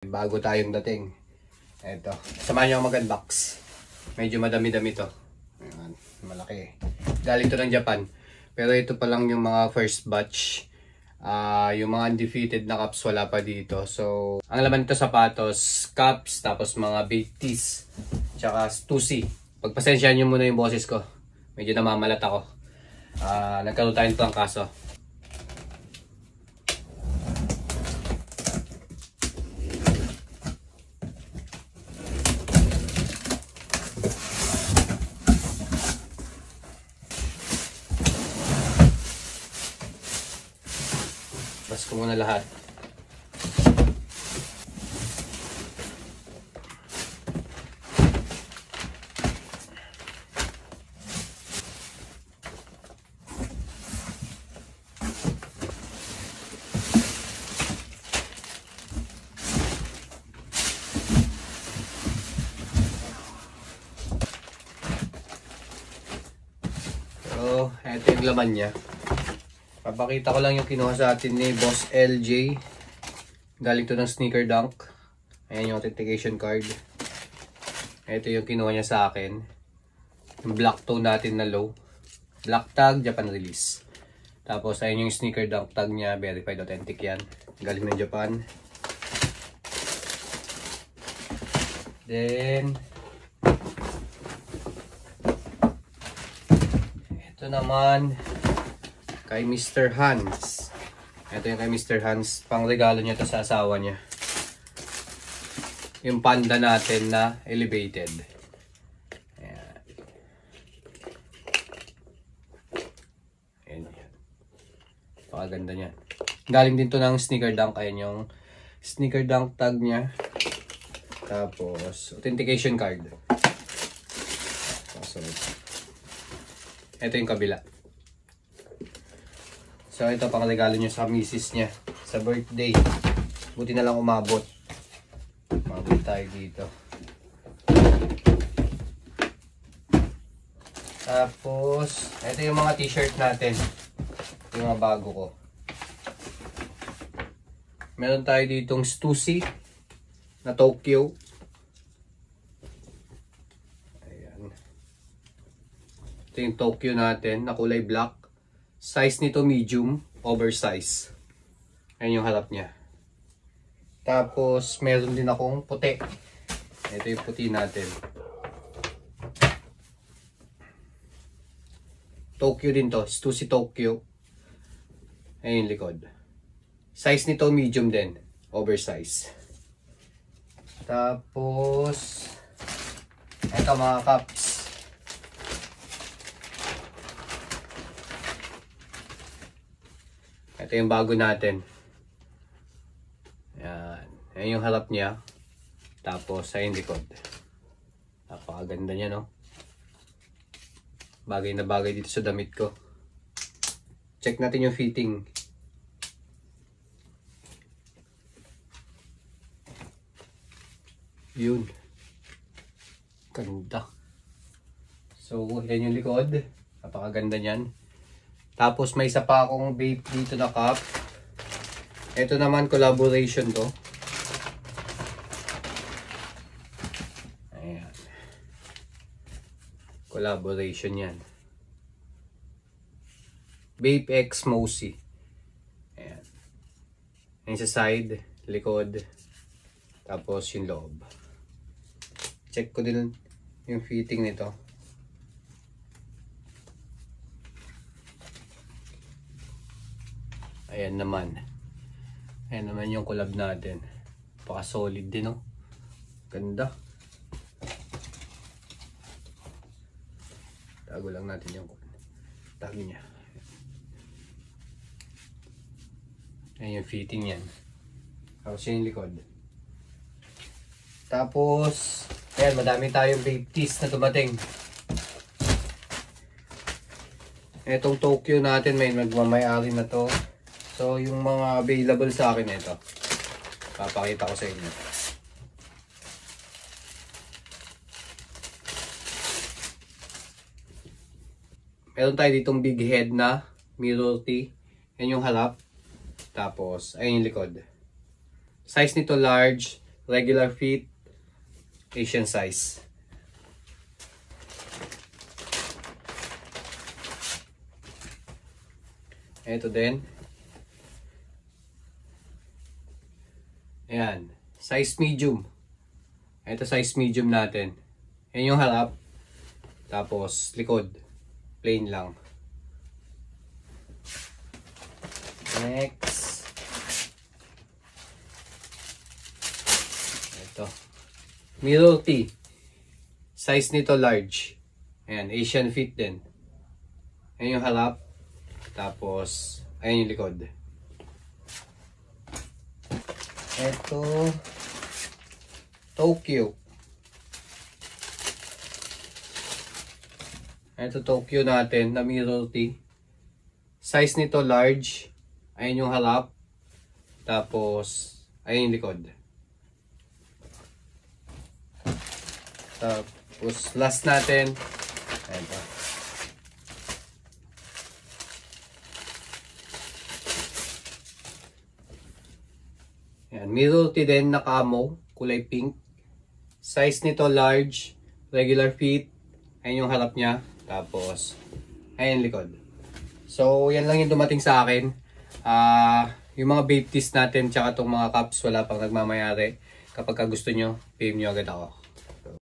Bago tayong dating. Eto. Samahan nyo ako mag-unbox. Medyo madami-dami to. Ayan. Malaki. Galing to ng Japan. Pero ito pa lang yung mga first batch. Yung mga undefeated na cups wala pa dito. So, ang laman nito sapatos, cups, tapos mga baked teas, tsaka 2C. Pagpasensyahan nyo muna yung boses ko. Medyo namamalat ako. Nagkaroon tayo nito ang kaso. Bas ko muna lahat. So, ito yung laman niya. Papakita ko lang yung kinuha sa atin ni Boss LJ. Galing to ng Sneaker Dunk. Ayan yung authentication card. Ito yung kinuha niya sa akin. Yung black tone natin na low. Black tag, Japan release. Tapos ayan yung Sneaker Dunk tag niya. Verified authentic yan. Galing ng Japan. Then, ito naman kay Mr. Hans. Ito yung kay Mr. Hans. Pang regalo niya to sa asawa niya. Yung panda natin na elevated. Ayan. Ayan yan. Pakaganda niyan. Galing din to ng Sneaker Dunk. Ayan yung Sneaker Dunk tag niya. Tapos, authentication card. So, ito yung kabila. So ito pang regalo niya sa misis niya sa birthday. Buti na lang umabot. Umabot tayo dito. Tapos ito yung mga t-shirt natin. Yung mga bago ko. Meron tayo ditong Stussy na Tokyo. Ayan. Ito yung Tokyo natin na kulay black. Size nito medium, oversize. Ayan yung harap niya. Tapos meron din akong puti. Ito yung puti natin. Tokyo din to. Stussy Tokyo. Ayan yung likod. Size nito medium din, oversize. Tapos ito mga cups. Ito yung bago natin. Ayan. Ayan yung harap niya. Tapos sa yung likod. Napakaganda niya, no? Bagay na bagay dito sa damit ko. Check natin yung fitting. Yun. Ganda. So, yan yung likod. Napakaganda niyan. Tapos may isa pa akong vape dito na cup. Ito naman collaboration to. Ayan. Collaboration yan. Vape X Mosi. Ayan. Ayan sa side, likod. Tapos yung loob. Check ko din yung fitting nito. Ayan naman. Ayan naman yung collab natin. Paka solid din, no? Ganda. Tago lang natin yung tag niya. Ayan yung fitting yan. Tapos yung likod. Tapos, ayan, madami tayong vape teas na dumating. Etong Tokyo natin, may magmamayari na to. So, yung mga available sa akin ito. Papakita ko sa inyo. Meron tayo ditong big head na mirror tee. Yan yung harap. Tapos, ayun yung likod. Size nito large. regular fit, Asian size. Ito din. Ayan. Size medium. Ito size medium natin. Yan yung harap. Tapos likod. Plain lang. Next. Ito. Mirror tee. Size nito large. Ayan. Asian fit din. Ayan yung harap. Tapos, ayan yung likod. Ito, Tokyo. Ito Tokyo natin na mirror tee. Size nito large. Ayan yung harap. Tapos, ayan yung likod. Tapos, last natin. Ito. Ayan, mirror tee din na camo, kulay pink. Size nito large, regular fit. Ayan yung harap niya. Tapos, ayan likod. So, yan lang yung dumating sa akin. Yung mga babe tees natin, tsaka itong mga cups, wala pang nagmamayari. Kapag gusto nyo, PM nyo agad ako.